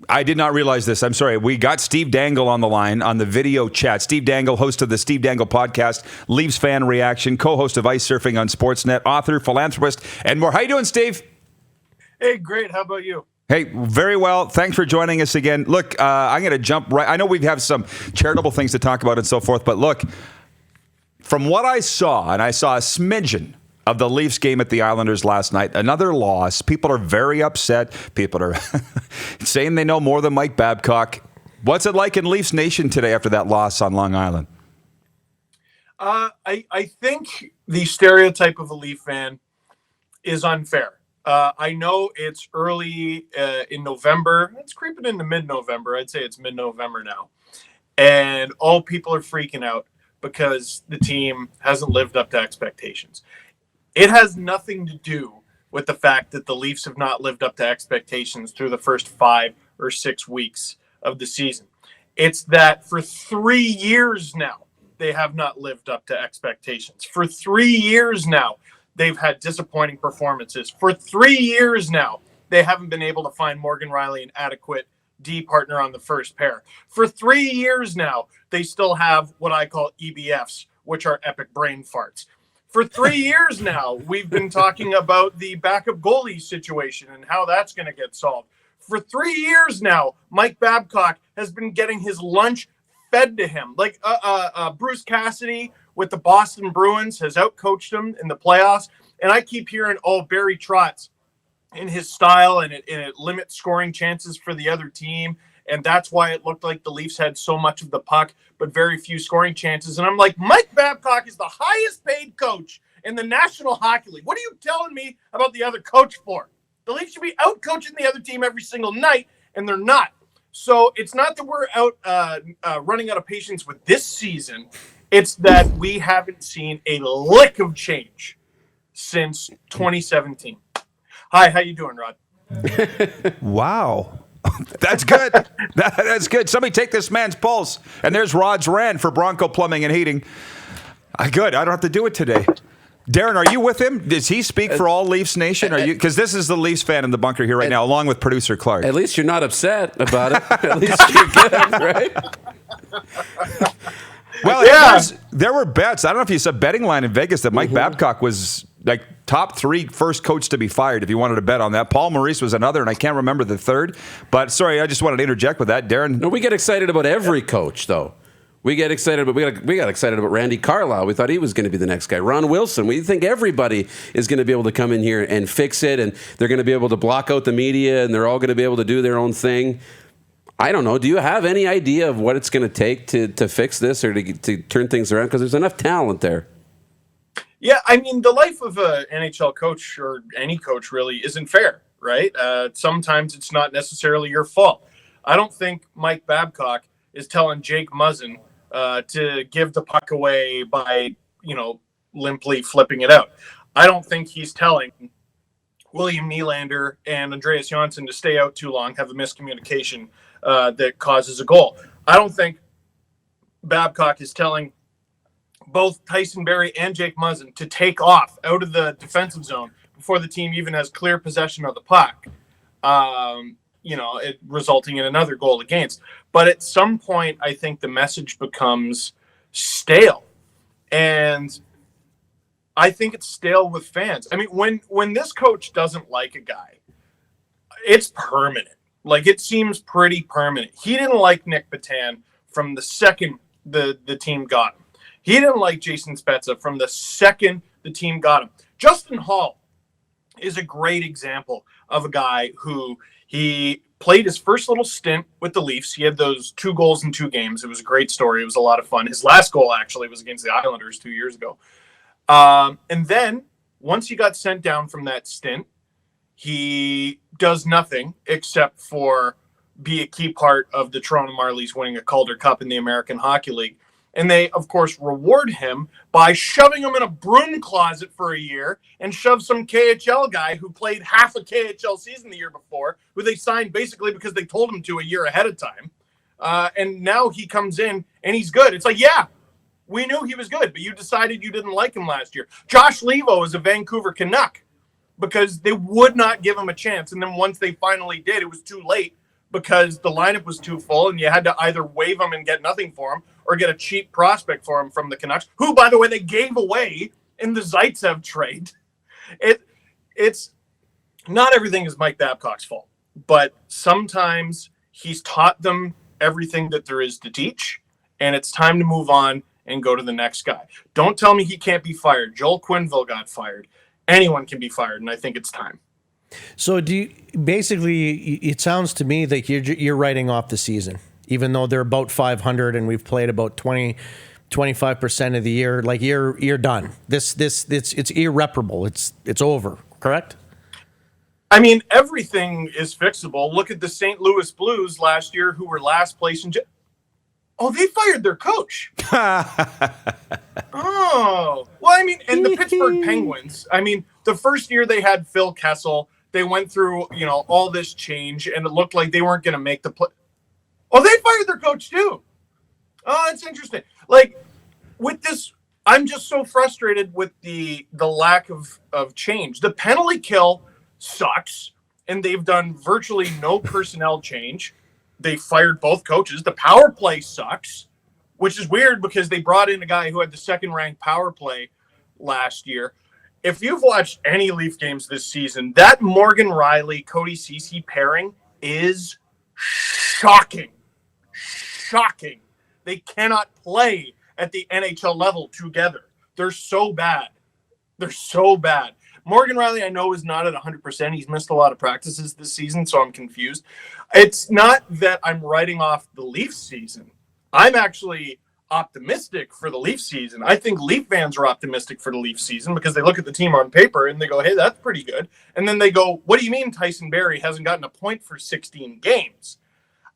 I did not realize this. I'm sorry. We got Steve Dangle on the line on the video chat. Steve Dangle, host of the Steve Dangle podcast, Leafs Fan Reaction, co-host of Ice Surfing on Sportsnet, author, philanthropist, and more. How you doing, Steve? Hey, great. How about you? Hey, very well. Thanks for joining us again. Look, I'm going to jump right. I know we have some charitable things to talk about and so forth, but look, from what I saw, and I saw a smidgen of the Leafs game at the Islanders last night, another loss. People are very upset. People are saying they know more than Mike Babcock. What's it like in Leafs Nation today after that loss on Long Island? I think the stereotype of a Leaf fan is unfair. I know it's early in November. It's creeping into mid-November. I'd say it's mid-November now. And all people are freaking out because the team hasn't lived up to expectations. It has nothing to do with the fact that the Leafs have not lived up to expectations through the first 5 or 6 weeks of the season. It's that for 3 years now, they have not lived up to expectations. For 3 years now, they've had disappointing performances. For 3 years now, they haven't been able to find Morgan Rielly an adequate D partner on the first pair. For 3 years now, they still have what I call EBFs, which are epic brain farts. For 3 years now, we've been talking about the backup goalie situation and how that's going to get solved. For 3 years now, Mike Babcock has been getting his lunch fed to him. Like Bruce Cassidy with the Boston Bruins has outcoached him in the playoffs. And I keep hearing, Barry Trotz in his style, and it limits scoring chances for the other team. And that's why it looked like the Leafs had so much of the puck, but very few scoring chances. And I'm like, Mike Babcock is the highest paid coach in the National Hockey League. What are you telling me about the other coach for? The Leafs should be out coaching the other team every single night, and they're not. So it's not that we're out running out of patience with this season. It's that we haven't seen a lick of change since 2017. Hi, how you doing, Rod? Wow. That's good. That's good. Somebody take this man's pulse. And there's Rod's rant for Bronco Plumbing and Heating. Good. I don't have to do it today. Darren, are you with him? Does he speak for all Leafs Nation? Are you? Because this is the Leafs fan in the bunker here right now, along with producer Clark. At least you're not upset about it. At least you're good, right? Well, yeah. There were bets. I don't know if you saw betting line in Vegas that Mike Babcock was like top 3 first coach to be fired if you wanted to bet on that. Paul Maurice was another, and I can't remember the third. But sorry, I just wanted to interject with that. Darren. No, we get excited about every coach, though. We get excited, but we got excited about Randy Carlyle. We thought he was going to be the next guy. Ron Wilson. We think everybody is going to be able to come in here and fix it, and they're going to be able to block out the media, and they're all going to be able to do their own thing. I don't know. Do you have any idea of what it's going to take to fix this or to turn things around? Because there's enough talent there. Yeah, I mean, the life of an NHL coach or any coach really isn't fair, right? Sometimes it's not necessarily your fault. I don't think Mike Babcock is telling Jake Muzzin to give the puck away by, limply flipping it out. I don't think he's telling William Nylander and Andreas Johnsson to stay out too long, have a miscommunication that causes a goal. I don't think Babcock is telling both Tyson Barrie and Jake Muzzin to take off out of the defensive zone before the team even has clear possession of the puck, it resulting in another goal against. But at some point, I think the message becomes stale. And I think it's stale with fans. I mean, when this coach doesn't like a guy, it's permanent. Like, it seems pretty permanent. He didn't like Nick Patan from the second the team got him. He didn't like Jason Spezza from the second the team got him. Justin Hall is a great example of a guy who he played his first little stint with the Leafs. He had those 2 goals in 2 games. It was a great story. It was a lot of fun. His last goal actually was against the Islanders 2 years ago. And then once he got sent down from that stint, he does nothing except for be a key part of the Toronto Marlies winning a Calder Cup in the American Hockey League. And they, of course, reward him by shoving him in a broom closet for a year and shove some KHL guy who played half a KHL season the year before, who they signed basically because they told him to a year ahead of time. And now he comes in and he's good. It's like, yeah, we knew he was good, but you decided you didn't like him last year. Josh Levo is a Vancouver Canuck because they would not give him a chance. And then once they finally did, it was too late because the lineup was too full and you had to either waive him and get nothing for him or get a cheap prospect for him from the Canucks, who, by the way, they gave away in the Zaitsev trade. It's not everything is Mike Babcock's fault, but sometimes he's taught them everything that there is to teach, and it's time to move on and go to the next guy. Don't tell me he can't be fired. Joel Quenneville got fired. Anyone can be fired, and I think it's time. So basically, it sounds to me that you're writing off the season, even though they're about 500 and we've played about 25% of the year. Like you're done. It's irreparable. It's over. Correct? I mean, everything is fixable. Look at the St. Louis Blues last year, who were last place in. Oh, they fired their coach. Oh, well, I mean, and the Pittsburgh Penguins. I mean, the first year they had Phil Kessel. They went through, all this change, and it looked like they weren't going to make the play. Oh, they fired their coach too. Oh, that's interesting. Like with this, I'm just so frustrated with the lack of change. The penalty kill sucks, and they've done virtually no personnel change. They fired both coaches. The power play sucks, which is weird because they brought in a guy who had the second-ranked power play last year. If you've watched any Leaf games this season, that Morgan Riley, Cody Ceci pairing is shocking. Shocking. They cannot play at the NHL level together. They're so bad. They're so bad. Morgan Riley, I know, is not at 100%. He's missed a lot of practices this season, so I'm confused. It's not that I'm writing off the Leafs season. I'm actually optimistic for the Leafs season. I think Leaf fans are optimistic for the Leafs season because they look at the team on paper and they go, hey, that's pretty good. And then they go, what do you mean Tyson Barrie hasn't gotten a point for 16 games?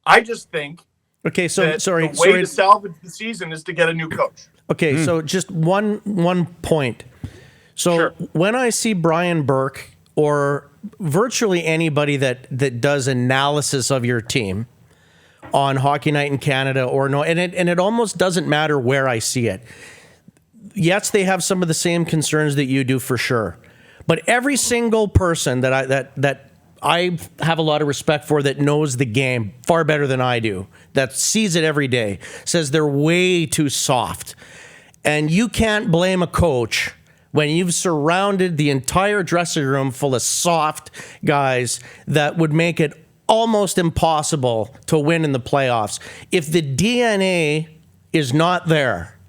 I just think the way to salvage the season is to get a new coach. Okay, so just one point. So Sure. When I see Brian Burke or virtually anybody that does analysis of your team on Hockey Night in Canada or no, and it almost doesn't matter where I see it. Yes, they have some of the same concerns that you do for sure, but every single person that I have a lot of respect for that knows the game far better than I do, that sees it every day, says they're way too soft, and you can't blame a coach when you've surrounded the entire dressing room full of soft guys that would make it almost impossible to win in the playoffs. If the DNA is not there,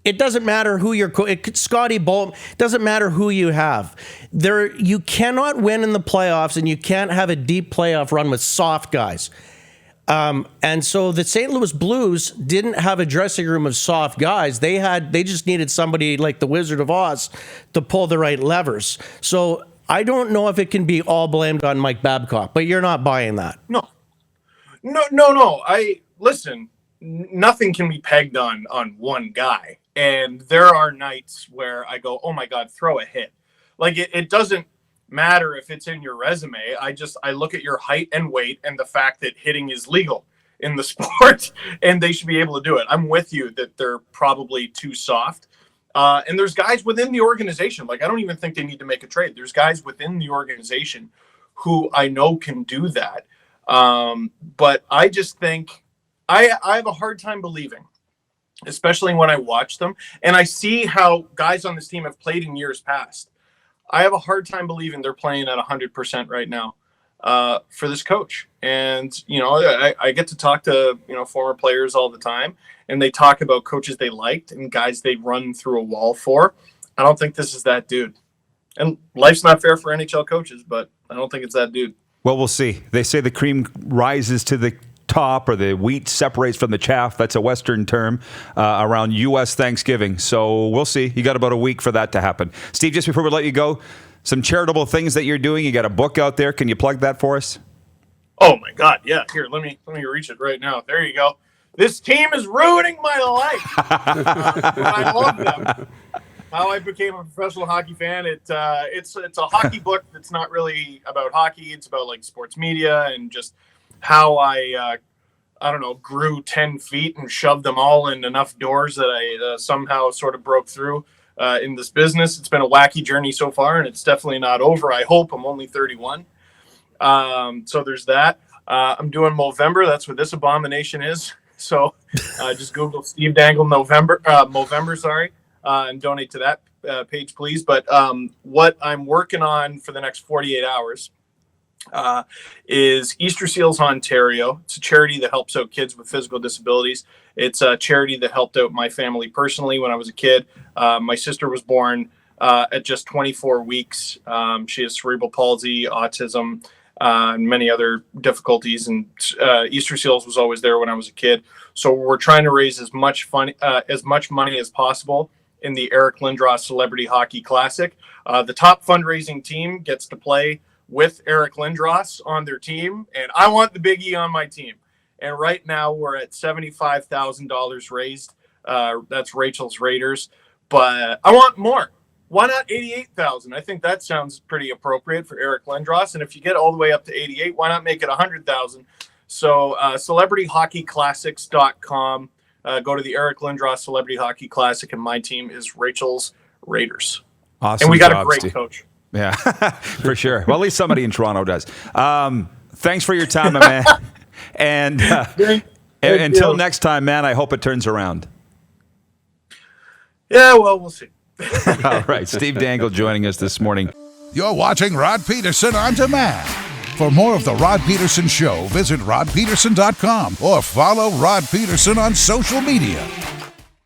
it doesn't matter who you're Scotty Bolton, doesn't matter who you have. You cannot win in the playoffs and you can't have a deep playoff run with soft guys. And so the St. Louis Blues didn't have a dressing room of soft guys. They just needed somebody like the Wizard of Oz to pull the right levers. So I don't know if it can be all blamed on Mike Babcock, but you're not buying that. No. Listen, nothing can be pegged on one guy. And there are nights where I go, oh my God, throw a hit. Like it doesn't matter if it's in your resume. I look at your height and weight and the fact that hitting is legal in the sport and they should be able to do it. I'm with you that they're probably too soft. And there's guys within the organization. Like, I don't even think they need to make a trade. There's guys within the organization who I know can do that. But I just think I have a hard time believing, especially when I watch them and I see how guys on this team have played in years past. I have a hard time believing they're playing at 100% right now for this coach. And, I get to talk to, former players all the time, and they talk about coaches they liked and guys they run through a wall for. I don't think this is that dude. And life's not fair for NHL coaches, but I don't think it's that dude. Well, we'll see. They say the cream rises to the top, or the wheat separates from the chaff. That's a Western term around U.S. Thanksgiving. So we'll see. You got about a week for that to happen. Steve, just before we let you go, some charitable things that you're doing. You got a book out there. Can you plug that for us? Oh my God. Yeah. Here, let me reach it right now. There you go. This team is ruining my life. I love them. How I became a professional hockey fan. It's a hockey book that's not really about hockey. It's about like sports media and just how I grew 10 feet and shoved them all in enough doors that I somehow sort of broke through in this business. It's been a wacky journey so far, and it's definitely not over. I hope. I'm only 31. So there's that. I'm doing Movember. That's what this abomination is. So just Google Steve Dangle Movember, sorry, and donate to that page, please. But what I'm working on for the next 48 hours is Easter Seals Ontario. It's a charity that helps out kids with physical disabilities. It's a charity that helped out my family personally when I was a kid. My sister was born at just 24 weeks. She has cerebral palsy, autism, and many other difficulties. And Easter Seals was always there when I was a kid. So we're trying to raise as much money as possible in the Eric Lindros Celebrity Hockey Classic. The top fundraising team gets to play with Eric Lindros on their team, and I want the Big E on my team. And right now we're at $75,000 raised. That's Rachel's Raiders, but I want more. Why not 88,000? I think that sounds pretty appropriate for Eric Lindros. And if you get all the way up to 88, why not make it 100,000? So celebrityhockeyclassics.com. Go to the Eric Lindros Celebrity Hockey Classic, and my team is Rachel's Raiders. Awesome. And we got job, a great Steve. coach. Yeah, for sure. Well, at least somebody in Toronto does. Thanks for your time, my man. And until next time, man, I hope it turns around. Yeah, well, we'll see. All right. Steve Dangle joining us this morning. You're watching Rod Pedersen On Demand. For more of The Rod Pedersen Show, visit rodpedersen.com or follow Rod Pedersen on social media.